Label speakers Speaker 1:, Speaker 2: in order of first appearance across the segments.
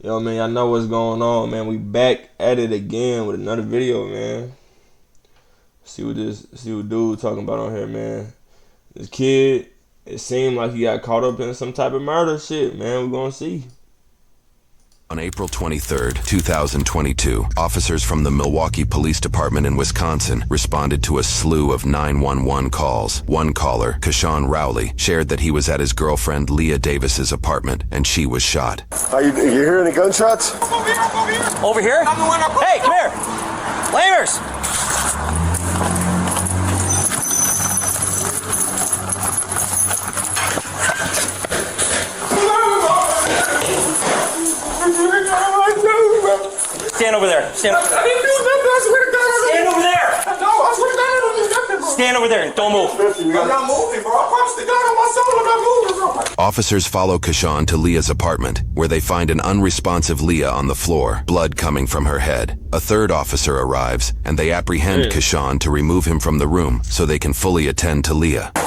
Speaker 1: Yo, man, y'all know what's going on, man. We back at it again with another video, man. See what dude talking about on here, man. This kid, it seemed like he got caught up in some type of murder shit, man. We're gonna see.
Speaker 2: On April 23rd, 2022, officers from the Milwaukee Police Department in Wisconsin responded to a slew of 911 calls. One caller, Kashawn Rowley, shared that he was at his girlfriend Leah Davis's apartment and she was shot.
Speaker 3: Are you hearing the gunshots?
Speaker 4: Over here? Hey, come here! Lamers! Stand over there. Stand over there. Stand over there. Stand over there and don't move.
Speaker 3: I'm not moving, bro. I punched the gun on my soul. I'm not moving.
Speaker 2: Officers follow Kashawn to Leah's apartment, where they find an unresponsive Leah on the floor, blood coming from her head. A third officer arrives, and they apprehend Kashawn to remove him from the room so they can fully attend to Leah.
Speaker 5: I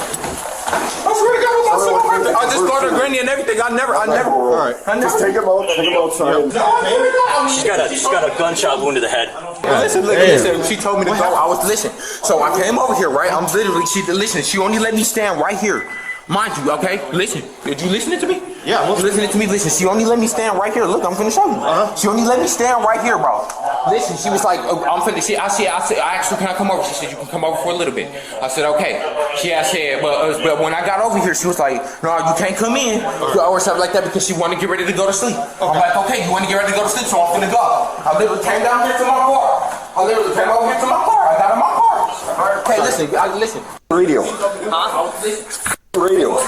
Speaker 5: just got her granny and everything. I never. All right.
Speaker 3: Just take him outside.
Speaker 4: She's got a gunshot wound to the head.
Speaker 5: Listen. She told me to go. I was listening. So I came over here, right? I'm literally. She only let me stand right here. Mind you, okay? Listen. Did you listening to me?
Speaker 3: Yeah, I'm
Speaker 5: listening to me. Listen, she only let me stand right here. Look, I'm finna show you. She only let me stand right here, bro. Listen, she was like, I'm finna. I asked her, can I come over? She said, you can come over for a little bit. I said, okay. I said, but when I got over here, she was like, no, you can't come in or something like that because she wanted to get ready to go to sleep. Okay. I'm like, okay, you want to get ready to go to sleep, so I'm finna go. I literally came down here to my car. I literally came over here to my car. I got in my car. Okay, listen.
Speaker 3: Radio. Radio.
Speaker 6: We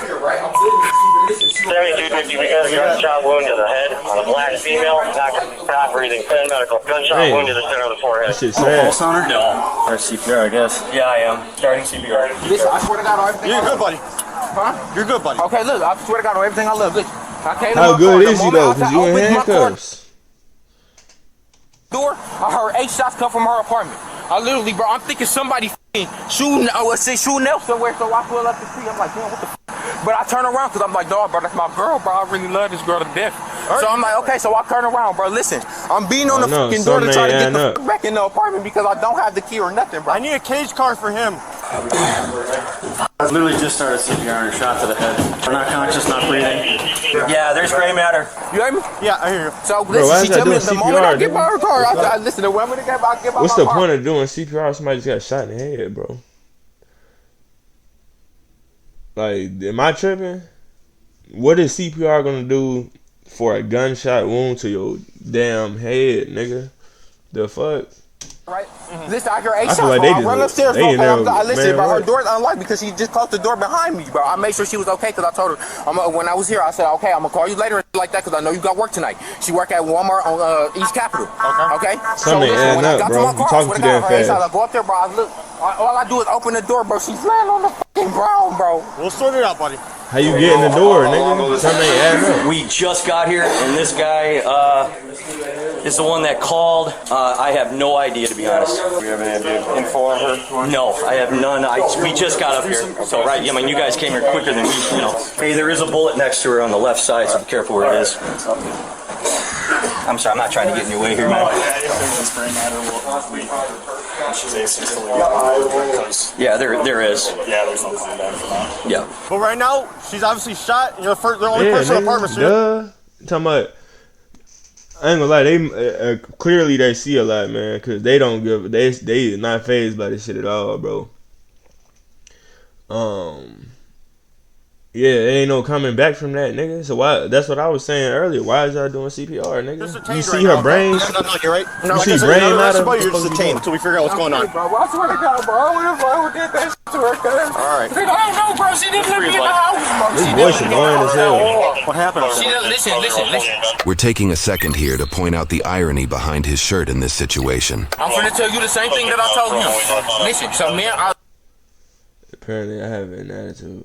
Speaker 6: got a gunshot wound to the head on a black female, not breathing, medical. Gunshot wound to the center of the forehead.
Speaker 1: That shit's sad.
Speaker 6: No.
Speaker 4: Or CPR, I guess. Yeah, I am. Starting CPR.
Speaker 5: Listen, I swear to God on everything.
Speaker 3: You're good, buddy.
Speaker 5: Huh?
Speaker 3: You're good, buddy.
Speaker 5: Okay, look, I swear to God on everything I love. Listen, I came to
Speaker 1: How
Speaker 5: my
Speaker 1: good
Speaker 5: car.
Speaker 1: is
Speaker 5: The
Speaker 1: he
Speaker 5: moment
Speaker 1: though? Cause you in
Speaker 5: opened my car
Speaker 1: handcuffs.
Speaker 5: door, I heard 8 shots come from her apartment. I literally, bro, I'm thinking somebody shooting else somewhere, so I pull up to see. I'm like, damn, what the f? But I turn around because I'm like, dog, bro, that's my girl, bro. I really love this girl to death. So I'm like, okay, so I turn around, bro. Listen, I'm beating on the fucking door to try to get the back in the apartment because I don't have the key or nothing, bro.
Speaker 3: I need a cage car for him.
Speaker 7: I literally just started CPR and shot to the head. We're not conscious, not breathing.
Speaker 4: Yeah, there's gray matter.
Speaker 5: You hear me?
Speaker 3: Yeah, I hear you.
Speaker 5: So
Speaker 1: Bro,
Speaker 5: listen,
Speaker 1: why
Speaker 5: she
Speaker 1: is that
Speaker 5: tell me
Speaker 1: doing
Speaker 5: the moment I
Speaker 1: CPR,
Speaker 5: get by her car, I listen, the moment I get by
Speaker 1: What's
Speaker 5: my
Speaker 1: the
Speaker 5: car.
Speaker 1: point of doing CPR? Somebody just got shot in the head, bro. Like, am I tripping? What is CPR gonna do for a gunshot wound to your damn head, nigga? The fuck?
Speaker 5: Right? Listen, I hear 8
Speaker 1: I
Speaker 5: shots,
Speaker 1: feel like
Speaker 5: bro.
Speaker 1: they
Speaker 5: I
Speaker 1: just-
Speaker 5: run upstairs,
Speaker 1: they
Speaker 5: bro.
Speaker 1: in there,
Speaker 5: I listen,
Speaker 1: man,
Speaker 5: bro. Her
Speaker 1: what?
Speaker 5: door's unlocked because she just closed the door behind me, bro. I made sure she was okay because I told her when I was here, I said, okay, I'm gonna call you later and like that because I know you got work tonight. She work at Walmart on East Capitol. Okay.
Speaker 1: Something
Speaker 5: listen, when
Speaker 1: adding
Speaker 5: I
Speaker 1: up,
Speaker 5: got
Speaker 1: bro.
Speaker 5: to my
Speaker 1: You
Speaker 5: car,
Speaker 1: talking
Speaker 5: I swear
Speaker 1: too
Speaker 5: to
Speaker 1: damn
Speaker 5: God, her 8 shots,
Speaker 1: fast.
Speaker 5: I go up there, bro. I look. All I do is open the door, bro. She's laying on the fucking ground, bro.
Speaker 3: We'll sort it out, buddy.
Speaker 1: How you get in the door, nigga? Something ain't adding up.
Speaker 4: We just got here, and this guy is the one that called. I have no idea, to be honest.
Speaker 7: Do you have any info on her?
Speaker 4: No, I have none. We just got up here. So, right, I mean, you guys came here quicker than we, Hey, there is a bullet next to her on the left side, so be careful where it is. I'm sorry, I'm not trying to get in your way here, man. Yeah, there is.
Speaker 7: Yeah, there's no plan back for that.
Speaker 4: Yeah.
Speaker 3: But right now, she's obviously shot. You're the only person in the apartment, so
Speaker 1: duh. Talking about, I ain't gonna lie, they clearly they see a lot, man, cause they don't give, they not fazed by this shit at all, bro. Yeah, there ain't no coming back from that, nigga. So why? That's what I was saying earlier. Why is y'all doing CPR, nigga? You see her brain?
Speaker 3: No, you're right.
Speaker 1: You see brain matter?
Speaker 3: You're just detained until we figure out what's going on.
Speaker 5: Bro, I swear to God, bro. I would did that shit to her, cuz.
Speaker 3: All right.
Speaker 5: I don't know, bro. She didn't let me in the house, bro.
Speaker 1: This voice annoying as hell.
Speaker 3: What happened?
Speaker 5: Listen.
Speaker 2: We're taking a second here to point out the irony behind his shirt in this situation.
Speaker 5: I'm finna tell you the same thing that I told him. Listen, so man,
Speaker 1: Apparently, I have an attitude.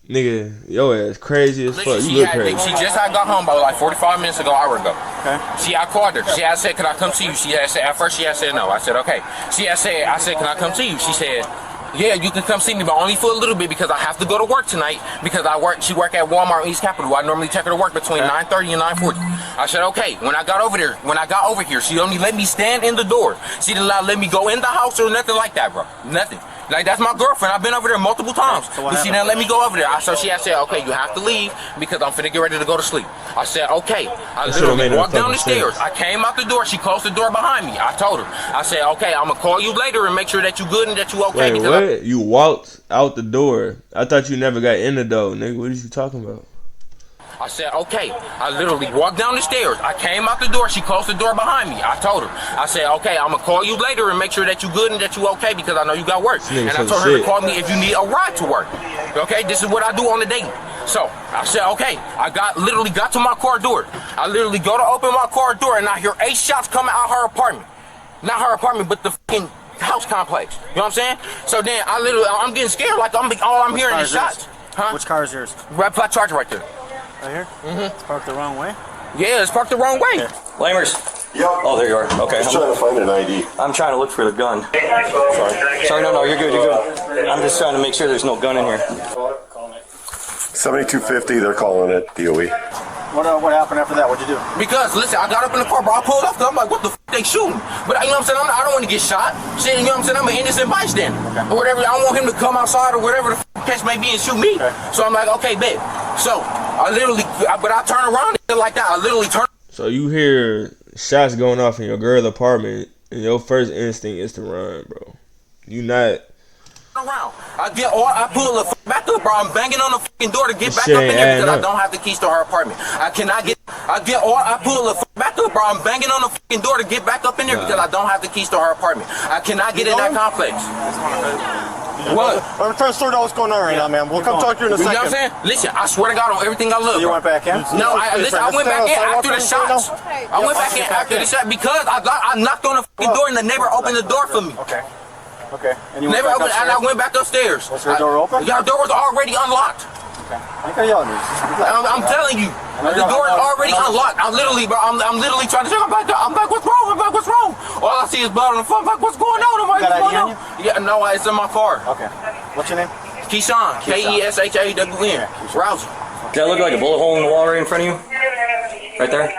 Speaker 1: Nigga, your ass crazy as fuck. You look crazy.
Speaker 5: She just had got home about like 45 minutes ago, hour ago. Okay. I called her. She had said, "Can I come see you?" She had said, at first she had said no. I said, "Okay." I said, "Can I come see you?" She said, Yeah, you can come see me, but only for a little bit because I have to go to work tonight because she work at Walmart East Capitol. I normally take her to work between 9:30 and 9:40. I said, okay. When I got over here, she only let me stand in the door. She didn't let me go in the house or nothing like that, bro. Nothing. Like, that's my girlfriend. I've been over there multiple times. But she didn't let me go over there. So she had said, okay, you have to leave because I'm finna get ready to go to sleep. I said, okay. I literally walked down the stairs. I came out the door. She closed the door behind me. I told her. I said, okay, I'm gonna call you later and make sure that you good and that you okay.
Speaker 1: Wait, what? You walked out the door. I thought you never got in the door, nigga. What are you talking about?
Speaker 5: I said, okay. I literally walked down the stairs. I came out the door. She closed the door behind me. I told her. I said, okay, I'm going to call you later and make sure that you good and that you okay because I know you got work. And I told her to call me if you need a ride to work. Okay, this is what I do on the daily. So I said, okay. I literally got to my car door. I literally go to open my car door and I hear 8 shots coming out her apartment. Not her apartment, but the fucking house complex. You know what I'm saying? So then I'm getting scared like all I'm hearing is shots. Huh?
Speaker 7: Which car is yours?
Speaker 5: Red flat Charger right there.
Speaker 7: Right here? Mm-hmm. It's parked the wrong way?
Speaker 5: Yeah, it's parked the wrong way.
Speaker 7: Okay.
Speaker 4: Lamers.
Speaker 3: Yep.
Speaker 4: Oh, there you are. Okay.
Speaker 3: Just trying to find an ID.
Speaker 4: I'm trying to look for the gun. Sorry, no, you're good, you're good. I'm just trying to make sure there's no gun in here.
Speaker 3: 7250, they're calling it DOE.
Speaker 7: What happened after that? What'd you do?
Speaker 5: Because, listen, I got up in the car, bro. I pulled off, I'm like, what the f*** they shooting? But, you know what I'm saying? I don't want to get shot. Shit, you know what I'm saying? I'm an innocent bystander. Okay. Or whatever. I don't want him to come outside or whatever the f*** case may be and shoot me. Okay. So I'm like, okay, bet. So, I turn around and like that. I literally turn.
Speaker 1: So you hear shots going off in your girl's apartment, and your first instinct is to run, bro. You not.
Speaker 5: Around. I pull the back up, bro. I'm banging on the fucking door to get back up in there because I don't have the keys to her apartment. I pull the back up, bro. I'm banging on the fucking door to get back up in there because I don't have the keys to her apartment. I cannot get in that complex. What?
Speaker 3: I'm trying to sort out what's going on right now, man. We'll come talk to you in a second.
Speaker 5: You know what I'm saying? Listen, I swear to God on everything I love.
Speaker 7: You went back in?
Speaker 5: No, I went back in after the shots. I went back in after the shot because I knocked on the fucking door and the neighbor opened the door for me.
Speaker 7: Okay. Okay. And you
Speaker 5: Never opened, and I went back upstairs.
Speaker 7: Was your door open?
Speaker 5: Your door was already unlocked.
Speaker 7: Okay. You can yell at me.
Speaker 5: I'm telling you, the door is already unlocked. I'm literally, bro. I'm literally trying to check. I'm like, what's wrong? I'm like, what's wrong? All I see is blood on the floor. I'm like, what's going on? I'm like, what's going on? Yeah, no, it's in my car.
Speaker 7: Okay. What's your name?
Speaker 5: Keyshawn. Keshawn. Rousey.
Speaker 4: Does that look like a bullet hole in the wall right in front of you? Right there?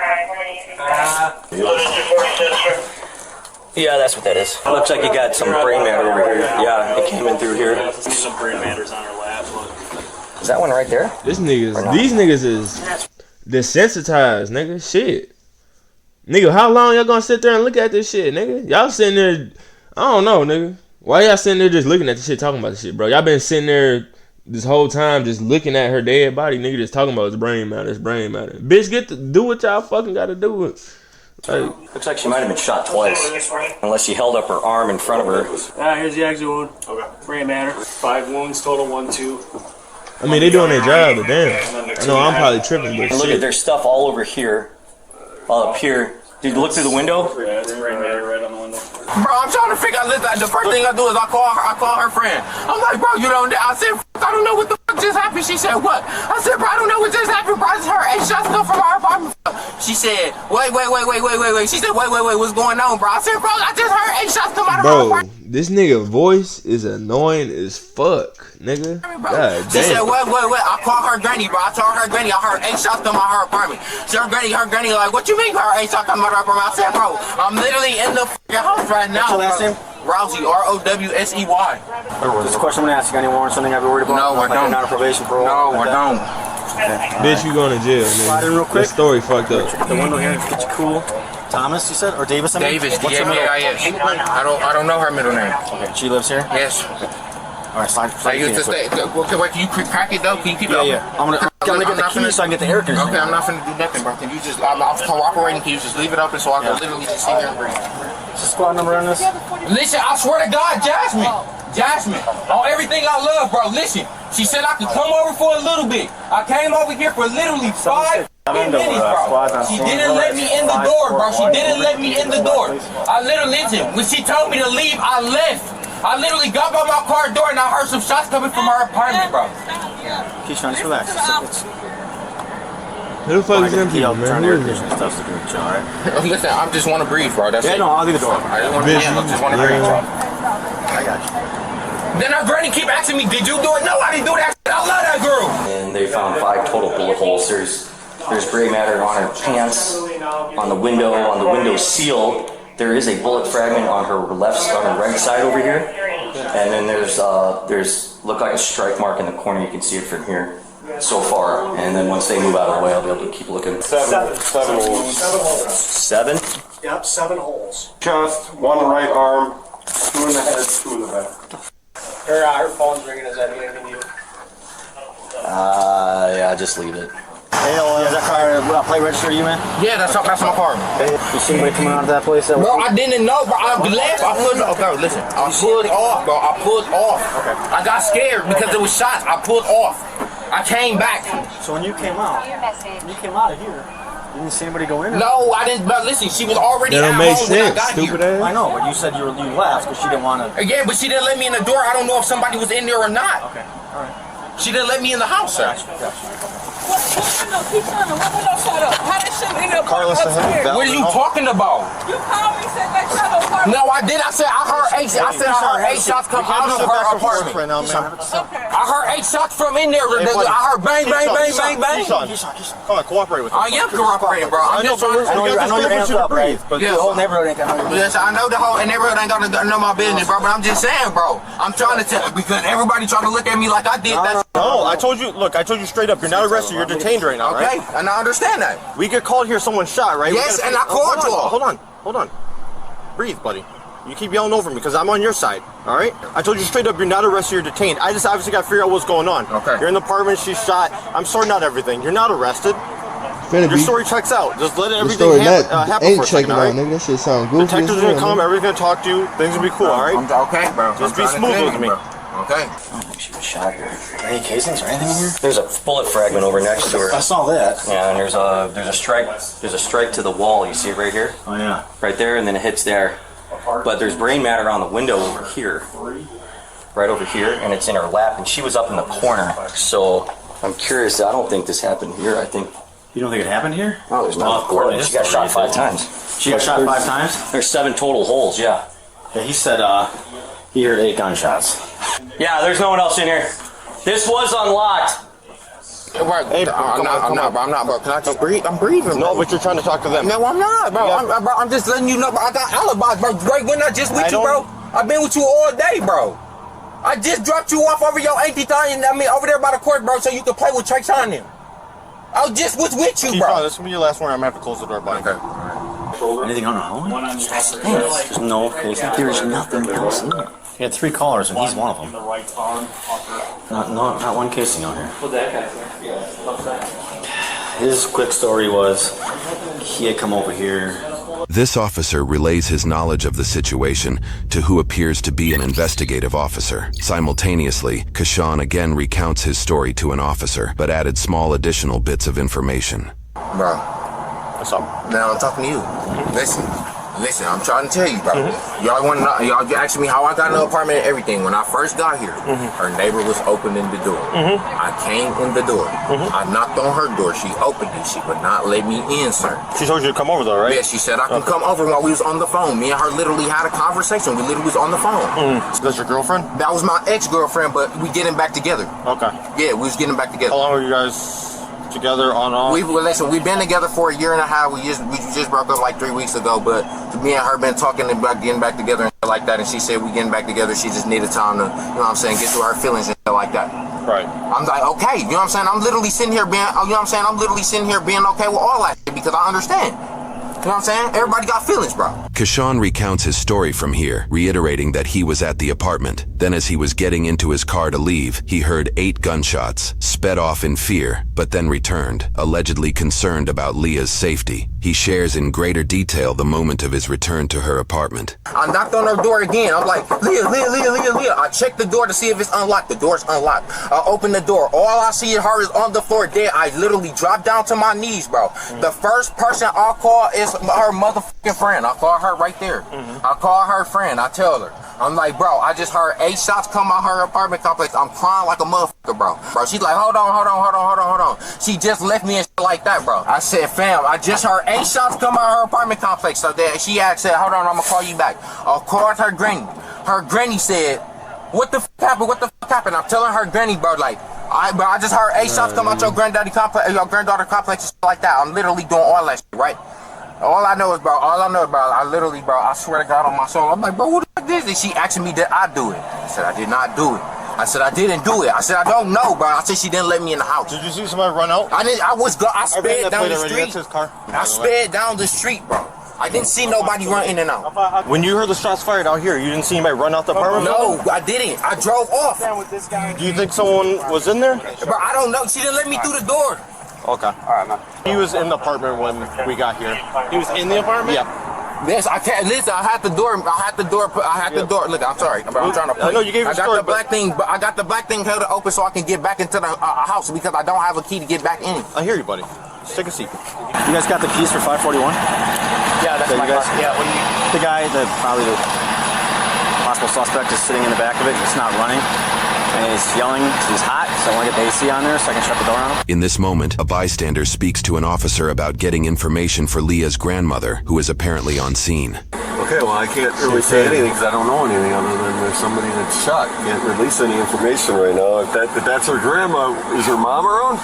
Speaker 4: Yeah, that's what that is. Looks like you got some brain matter over here. Yeah, it came in through here.
Speaker 7: Some brain matters on her lap.
Speaker 4: Is that one right there?
Speaker 1: These niggas is desensitized, nigga. Shit. Nigga, how long y'all gonna sit there and look at this shit, nigga? Y'all sitting there, I don't know, nigga. Why y'all sitting there just looking at the shit, talking about the shit, bro? Y'all been sitting there this whole time just looking at her dead body, nigga, just talking about his brain matter, Bitch, get to do what y'all fucking gotta do. Like,
Speaker 4: looks like she might have been shot twice. Unless she held up her arm in front of her.
Speaker 8: Here's the exit wound. Okay. Brain matter. 5 wounds total, 1, 2.
Speaker 1: I mean, they doing their job, but damn. I know I'm probably tripping, but
Speaker 4: look at their stuff all over here. All up here. Did you look through the window?
Speaker 8: Yeah, it's brain matter right on the window.
Speaker 5: Bro, I'm trying to figure out. The first thing I do is I call her friend. I'm like, bro, you know, I said, I don't know what the fuck just happened. She said, what? I said, bro, I don't know what just happened, bro. I just heard 8 shots come from our apartment. She said, wait. She said, wait, what's going on, bro? I said, bro, I just heard 8 shots come out of our apartment.
Speaker 1: This nigga voice is annoying as fuck, nigga. God
Speaker 5: She
Speaker 1: damn.
Speaker 5: said, wait. I called her granny, bro. I told her granny I heard 8 shots come out of her apartment. She her granny like, what you mean I heard 8 shots come out of her apartment? I said, bro, I'm literally in the fucking house right now.
Speaker 7: What's your last name?
Speaker 5: Rousey, Rowsey.
Speaker 7: Just a question I'm gonna ask you. Got any warrants? Something I've been worried about?
Speaker 5: No, I don't.
Speaker 7: You're not on probation, bro.
Speaker 5: No, I don't.
Speaker 1: Bitch, you going to jail,
Speaker 7: Slide in real
Speaker 1: nigga.
Speaker 7: quick.
Speaker 1: This story fucked up.
Speaker 7: The window here, get you cool. Thomas, you said, or Davis?
Speaker 5: Davis,
Speaker 7: What's your middle?
Speaker 5: D-A-V-I-S. I don't know her middle name.
Speaker 7: Okay, she lives here.
Speaker 5: Yes.
Speaker 7: All right, slide.
Speaker 5: I used to stay. Okay, wait, can you crack it though? Can you keep it
Speaker 7: Yeah. I'm gonna get the key so I can get the air conditioner.
Speaker 5: Okay, I'm not finna do nothing, bro. Can you just? I'm cooperating. Can you just leave it open so I can literally just sit here and breathe?
Speaker 7: What's the squad number on this?
Speaker 5: Listen, I swear to God, Jasmine, on everything I love, bro. Listen, she said I could come over for a little bit. I came over here for literally 5 minutes, bro. She didn't let me in the door, bro. She didn't let me in the door. I literally, listen, when she told me to leave, I left. I literally got by my car door and I heard some shots coming from her apartment, bro.
Speaker 7: Keyshawn, just relax.
Speaker 1: Who the fuck is them people, man? Who is this?
Speaker 5: Listen, I just want to breathe, bro. That's it.
Speaker 7: No, I'll leave the door.
Speaker 5: I just want to breathe, bro.
Speaker 7: I got you.
Speaker 5: Then her granny keep asking me, did you do it? No, I didn't do that. I love that girl.
Speaker 4: And they found 5 total bullet holes. There's gray matter on her pants, on the window seal. There is a bullet fragment on her right side over here. And then there's look like a strike mark in the corner. You can see it from here so far. And then once they move out of the way, I'll be able to keep looking.
Speaker 3: 7 holes.
Speaker 4: 7?
Speaker 3: Yep, 7 holes. Chest, 1 right arm, 2 in the head, 2 in the back.
Speaker 8: Her phone's ringing. Is that anything you?
Speaker 4: Yeah, just leave it.
Speaker 7: Hey, is that car plate register you, man?
Speaker 5: Yeah, that's my car.
Speaker 7: Hey, you see anybody coming out of that place?
Speaker 5: Bro, I didn't know, bro. I left. I pulled off, bro. Listen, I pulled off, bro. I pulled off.
Speaker 7: Okay.
Speaker 5: I got scared because there was shots. I pulled off. I came back.
Speaker 7: So when you came out of here, you didn't see anybody go in?
Speaker 5: No, I didn't. But listen, she was already
Speaker 1: That
Speaker 5: at
Speaker 1: don't make
Speaker 5: home when I
Speaker 1: sense,
Speaker 5: got
Speaker 1: stupid
Speaker 5: here.
Speaker 1: ass.
Speaker 7: I know, but you said you left because she didn't want to.
Speaker 5: Yeah, but she didn't let me in the door. I don't know if somebody was in there or not.
Speaker 7: Okay, all right.
Speaker 5: She didn't let me in the house, sir.
Speaker 3: Carlos,
Speaker 5: What are you talking about?
Speaker 9: You called me, said they shot her apartment.
Speaker 5: No, I did. I said I heard 8 shots come out of her apartment.
Speaker 3: right now, man.
Speaker 9: Okay.
Speaker 5: I heard 8 shots from in there. I heard bang, bang, bang, bang, bang.
Speaker 3: Come on, cooperate with me.
Speaker 5: I am cooperating, bro. I'm just trying to.
Speaker 7: I know you're hands up, right? But
Speaker 5: Yeah.
Speaker 7: the whole neighborhood ain't gonna know.
Speaker 5: Yes, I know the whole neighborhood ain't gonna know my business, bro. But I'm just saying, bro. I'm trying to tell because everybody trying to look at me like I did that.
Speaker 3: No, I told you. Look, I told you straight up. You're not arrested. You're detained right now,
Speaker 5: Okay,
Speaker 3: right?
Speaker 5: and I understand that.
Speaker 3: We get called here. Someone shot, right?
Speaker 5: Yes, and I called you all.
Speaker 3: Hold on. Breathe, buddy. You keep yelling over me because I'm on your side. All right? I told you straight up. You're not arrested. You're detained. I just obviously got to figure out what's going on.
Speaker 5: Okay.
Speaker 3: You're in the apartment. She's shot. I'm sorting out everything. You're not arrested. Your story checks out. Just let everything happen
Speaker 1: ain't
Speaker 3: for a second,
Speaker 1: checking
Speaker 3: all
Speaker 1: out,
Speaker 3: right?
Speaker 1: nigga. That shit sound goofy.
Speaker 3: Detectives are gonna come. Everybody's gonna talk to you. Things will be cool, all right?
Speaker 5: Okay, bro.
Speaker 3: Just be smooth with me.
Speaker 5: Okay.
Speaker 4: I don't think she was shot here.
Speaker 7: Any casings or anything in here?
Speaker 4: There's a bullet fragment over next to her.
Speaker 7: I saw that.
Speaker 4: Yeah, and there's a strike to the wall. You see it right here?
Speaker 7: Oh yeah.
Speaker 4: Right there, and then it hits there. But there's brain matter on the window over here. Right over here, and it's in her lap, and she was up in the corner. So I'm curious. I don't think this happened here. I think.
Speaker 7: You don't think it happened here?
Speaker 4: Oh, there's no blood. She got shot 5 times.
Speaker 7: She got shot 5 times?
Speaker 4: There's 7 total holes, yeah.
Speaker 7: Yeah, he said he heard 8 gunshots.
Speaker 4: Yeah, there's no one else in here. This was unlocked.
Speaker 5: Hey, I'm not, bro. Can I just breathe? I'm breathing.
Speaker 3: No, but you're trying to talk to them.
Speaker 5: No, I'm not, bro. I'm just letting you know, bro. I got alibis, bro. Greg, we're not just with you, bro. I've been with you all day, bro. I just dropped you off over your auntie time, over there by the court, bro, so you can play with Trey on them. I just was with you, bro.
Speaker 3: This will be your last one. I'm gonna have to close the door, buddy. Okay.
Speaker 7: Anything on the home? There's no casing. There's nothing else in there. He had 3 callers, and he's one of them. Not one casing on here. His quick story was he had come over here.
Speaker 2: This officer relays his knowledge of the situation to who appears to be an investigative officer. Simultaneously, Kashawn again recounts his story to an officer, but added small additional bits of information.
Speaker 5: Bro,
Speaker 3: What's up?
Speaker 5: now I'm talking to you. Listen, I'm trying to tell you, bro. Y'all want to know? Y'all asking me how I got in the apartment and everything. When I first got here, her neighbor was opening the door. I came in the door. I knocked on her door. She opened it. She would not let me in, sir.
Speaker 3: She told you to come over, though, right?
Speaker 5: Yeah, she said I can come over while we was on the phone. Me and her literally had a conversation. We literally was on the phone.
Speaker 3: That's your girlfriend?
Speaker 5: That was my ex-girlfriend, but we getting back together.
Speaker 3: Okay.
Speaker 5: Yeah, we was getting back together.
Speaker 3: How long were you guys together on off?
Speaker 5: We've been together for a year and a half. We just broke up like 3 weeks ago, but me and her been talking about getting back together and shit like that, and she said we getting back together. She just needed time to, you know what I'm saying, get through her feelings and shit like that.
Speaker 3: Right.
Speaker 5: I'm like, okay, you know what I'm saying? I'm literally sitting here being, you know what I'm saying? I'm literally sitting here being okay with all that shit because I understand. You know what I'm saying? Everybody got feelings, bro.
Speaker 2: Kashawn recounts his story from here, reiterating that he was at the apartment. Then as he was getting into his car to leave, he heard 8 gunshots, sped off in fear, but then returned, allegedly concerned about Leah's safety. He shares in greater detail the moment of his return to her apartment.
Speaker 5: I knocked on her door again. I'm like, Leah. I checked the door to see if it's unlocked. The door's unlocked. I open the door. All I see of her is on the floor dead. I literally dropped down to my knees, bro. The first person I call is her motherfucking friend. I call her right there. I call her friend. I tell her. I'm like, bro, I just heard 8 shots come out her apartment complex. I'm crying like a motherfucker, bro. She's like, hold on. She just left me and shit like that, bro. I said, fam, I just heard 8 shots come out her apartment complex. So that she said, hold on, I'm gonna call you back. I called her granny. Her granny said, what the f happened? What the fuck happened? I'm telling her granny, bro, like, I just heard 8 shots come out your granddaddy complex, your granddaughter complex, and shit like that. I'm literally doing all that shit, right? All I know is, bro, I literally, bro, I swear to God on my soul, I'm like, bro, who the fuck is this? She asking me, did I do it? I said, I did not do it. I said, I didn't do it. I said, I don't know, bro. I said, she didn't let me in the house.
Speaker 3: Did you see somebody run out?
Speaker 5: I sped down the street.
Speaker 3: That's his car.
Speaker 5: I sped down the street, bro. I didn't see nobody run in and out.
Speaker 3: When you heard the shots fired out here, you didn't see anybody run out the apartment?
Speaker 5: No, I didn't. I drove off.
Speaker 3: Do you think someone was in there?
Speaker 5: Bro, I don't know. She didn't let me through the door.
Speaker 3: Okay. All right, man. He was in the apartment when we got here. He was in the apartment?
Speaker 5: Yeah. Yes, I can't. Listen, I had the door. Look, I'm sorry. I'm trying to.
Speaker 3: I know you gave a story,
Speaker 5: the black thing, but I got the black thing held open so I can get back into the house because I don't have a key to get back in.
Speaker 3: I hear you, buddy. Just take a seat.
Speaker 7: You guys got the keys for 541?
Speaker 8: Yeah, that's my car. Yeah, what do you...
Speaker 7: The guy, probably the possible suspect, is sitting in the back of it. It's not running. And he's yelling because he's hot, so I want to get the AC on there so I can shut the door on him.
Speaker 2: In this moment, a bystander speaks to an officer about getting information for Leah's grandmother, who is apparently on scene.
Speaker 10: Okay, well, I can't really say anything because I don't know anything other than there's somebody that's shot. Can't release any information right now. If that's her grandma, is her mom around?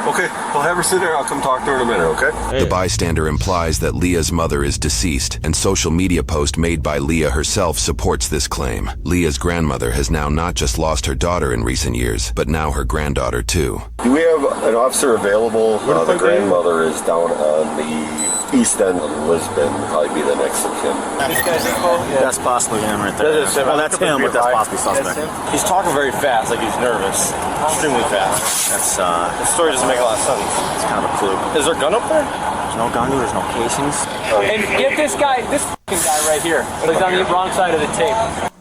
Speaker 10: Okay, well, have her sit there. I'll come talk to her in a minute, okay?
Speaker 2: The bystander implies that Leah's mother is deceased, and social media post made by Leah herself supports this claim. Leah's grandmother has now not just lost her daughter in recent years, but now her granddaughter too.
Speaker 10: Do we have an officer available? The grandmother is down on the east end of Lisbon. Probably be the next of kin.
Speaker 8: This guy's info? Yeah.
Speaker 7: That's possibly him right there. Well, that's him, but that's possibly suspect.
Speaker 3: He's talking very fast, like he's nervous. Extremely fast.
Speaker 7: That's,
Speaker 3: the story doesn't make a lot of sense.
Speaker 7: It's kind of a clue.
Speaker 3: Is there a gun up there?
Speaker 7: There's no gun, there's no casings.
Speaker 8: And get this guy, this fucking guy right here. He's on the wrong side of the tape.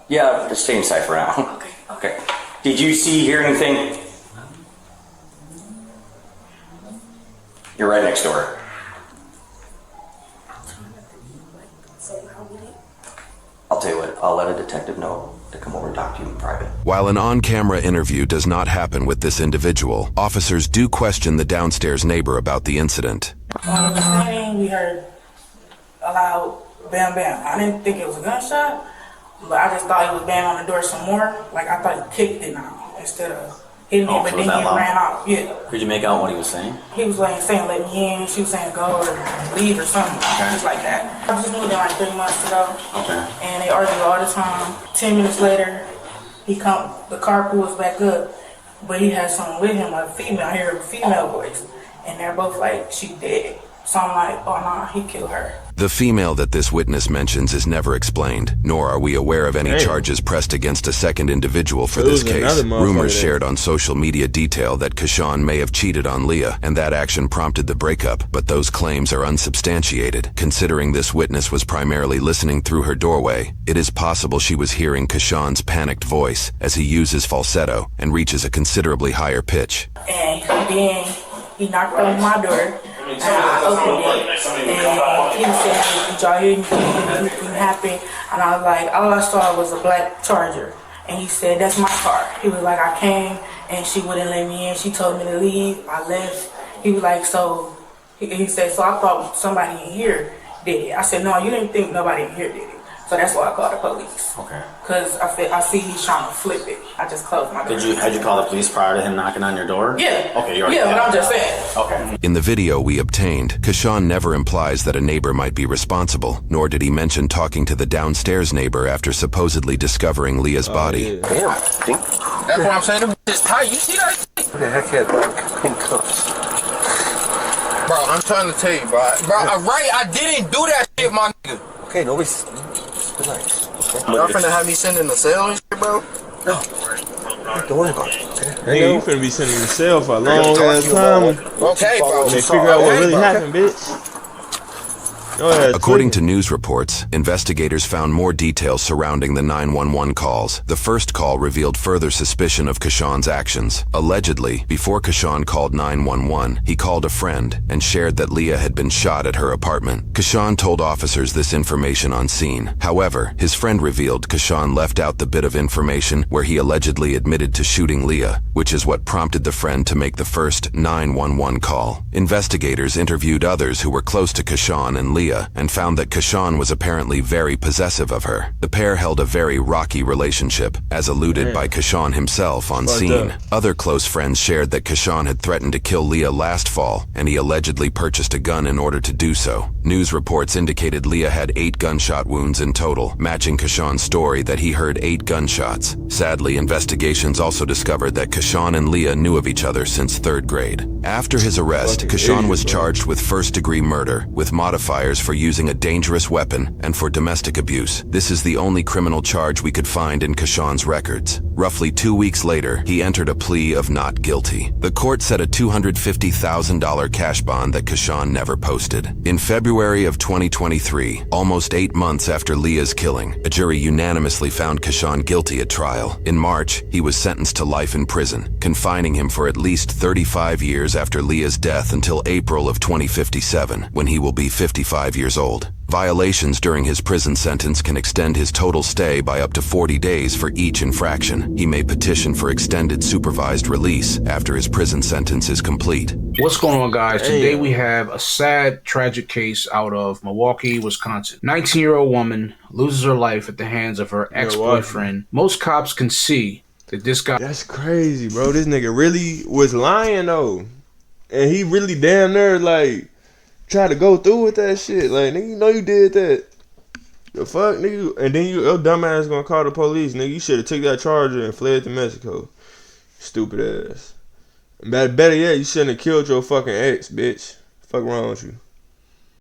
Speaker 4: Yeah, just stay inside for now. Okay. Did you hear anything? You're right next door. I'll tell you what, I'll let a detective know to come over and talk to you in private.
Speaker 2: While an on-camera interview does not happen with this individual, officers do question the downstairs neighbor about the incident.
Speaker 11: While we were standing, we heard a loud bam bam. I didn't think it was a gunshot, but I just thought he was banging on the door some more. Like I thought he kicked it now instead of hitting me, but then he ran out. Yeah.
Speaker 7: Did you make out what he was saying?
Speaker 11: He was like saying let me in, she was saying go or leave or something. Just like that. I just moved in like 3 months ago.
Speaker 7: Okay.
Speaker 11: And they argue all the time. 10 minutes later, the car pulls back up, but he has someone with him, a female. I hear a female voice, and they're both like, she dead. So I'm like, oh nah, he killed her.
Speaker 2: The female that this witness mentions is never explained, nor are we aware of any charges pressed against a second individual for this case. Rumors shared on social media detail that Kashawn may have cheated on Leah, and that action prompted the breakup, but those claims are unsubstantiated. Considering this witness was primarily listening through her doorway, it is possible she was hearing Kashawn's panicked voice as he uses falsetto and reaches a considerably higher pitch.
Speaker 11: And then he knocked on my door. And I opened it, and he said, did y'all hear anything happen? And I was like, all I saw was a black Charger. And he said, that's my car. He was like, I came, and she wouldn't let me in. She told me to leave. I left. He was like, so, he said, so I thought somebody in here did it. I said, no, you didn't think nobody in here did it. So that's why I called the police.
Speaker 7: Okay.
Speaker 11: Because I see he's trying to flip it. I just closed my door.
Speaker 7: Had you called the police prior to him knocking on your door?
Speaker 11: Yeah.
Speaker 7: Okay, you already
Speaker 11: but I'm just saying.
Speaker 7: Okay.
Speaker 2: In the video we obtained, Kashawn never implies that a neighbor might be responsible, nor did he mention talking to the downstairs neighbor after supposedly discovering Leah's body.
Speaker 5: Damn, that's what I'm saying. Them bitches tight. You see that?
Speaker 10: What the heck had cuffs?
Speaker 5: Bro, I'm trying to tell you, bro. I didn't do that shit, my nigga.
Speaker 10: Okay, nobody's... Relax. Okay.
Speaker 5: Y'all finna have me sending the cell and shit, bro?
Speaker 10: No. Don't worry about it, okay?
Speaker 1: Nigga, you finna be sending the cell for a long ass time.
Speaker 5: Okay, bro.
Speaker 1: They figure out what really happened, bitch.
Speaker 2: According to news reports, investigators found more details surrounding the 911 calls. The first call revealed further suspicion of Kashawn's actions. Allegedly, before Kashawn called 911, he called a friend and shared that Leah had been shot at her apartment. Kashawn told officers this information on scene. However, his friend revealed Kashawn left out the bit of information where he allegedly admitted to shooting Leah, which is what prompted the friend to make the first 911 call. Investigators interviewed others who were close to Kashawn and Leah and found that Kashawn was apparently very possessive of her. The pair held a very rocky relationship, as alluded by Kashawn himself on scene. Other close friends shared that Kashawn had threatened to kill Leah last fall, and he allegedly purchased a gun in order to do so. News reports indicated Leah had 8 gunshot wounds in total, matching Kashawn's story that he heard 8 gunshots. Sadly, investigations also discovered that Kashawn and Leah knew of each other since 3rd grade. After his arrest, Kashawn was charged with first-degree murder, with modifiers for using a dangerous weapon and for domestic abuse. This is the only criminal charge we could find in Kashawn's records. Roughly 2 weeks later, he entered a plea of not guilty. The court set a $250,000 cash bond that Kashawn never posted. In February of 2023, almost 8 months after Leah's killing, a jury unanimously found Kashawn guilty at trial. In March, he was sentenced to life in prison, confining him for at least 35 years after Leah's death until April of 2057, when he will be 55 years old. Violations during his prison sentence can extend his total stay by up to 40 days for each infraction. He may petition for extended supervised release after his prison sentence is complete.
Speaker 12: What's going on, guys? Today we have a sad, tragic case out of Milwaukee, Wisconsin. 19-year-old woman loses her life at the hands of her ex-boyfriend. Most cops can see that this guy...
Speaker 1: That's crazy, bro. This nigga really was lying, though. And he really damn near, like, tried to go through with that shit. Like, nigga, you know you did that. The fuck, nigga? And then your dumbass gonna call the police, nigga. You should have took that charger and fled to Mexico. Stupid ass. Better yet, you shouldn't have killed your fucking ex, bitch. Fuck wrong with you?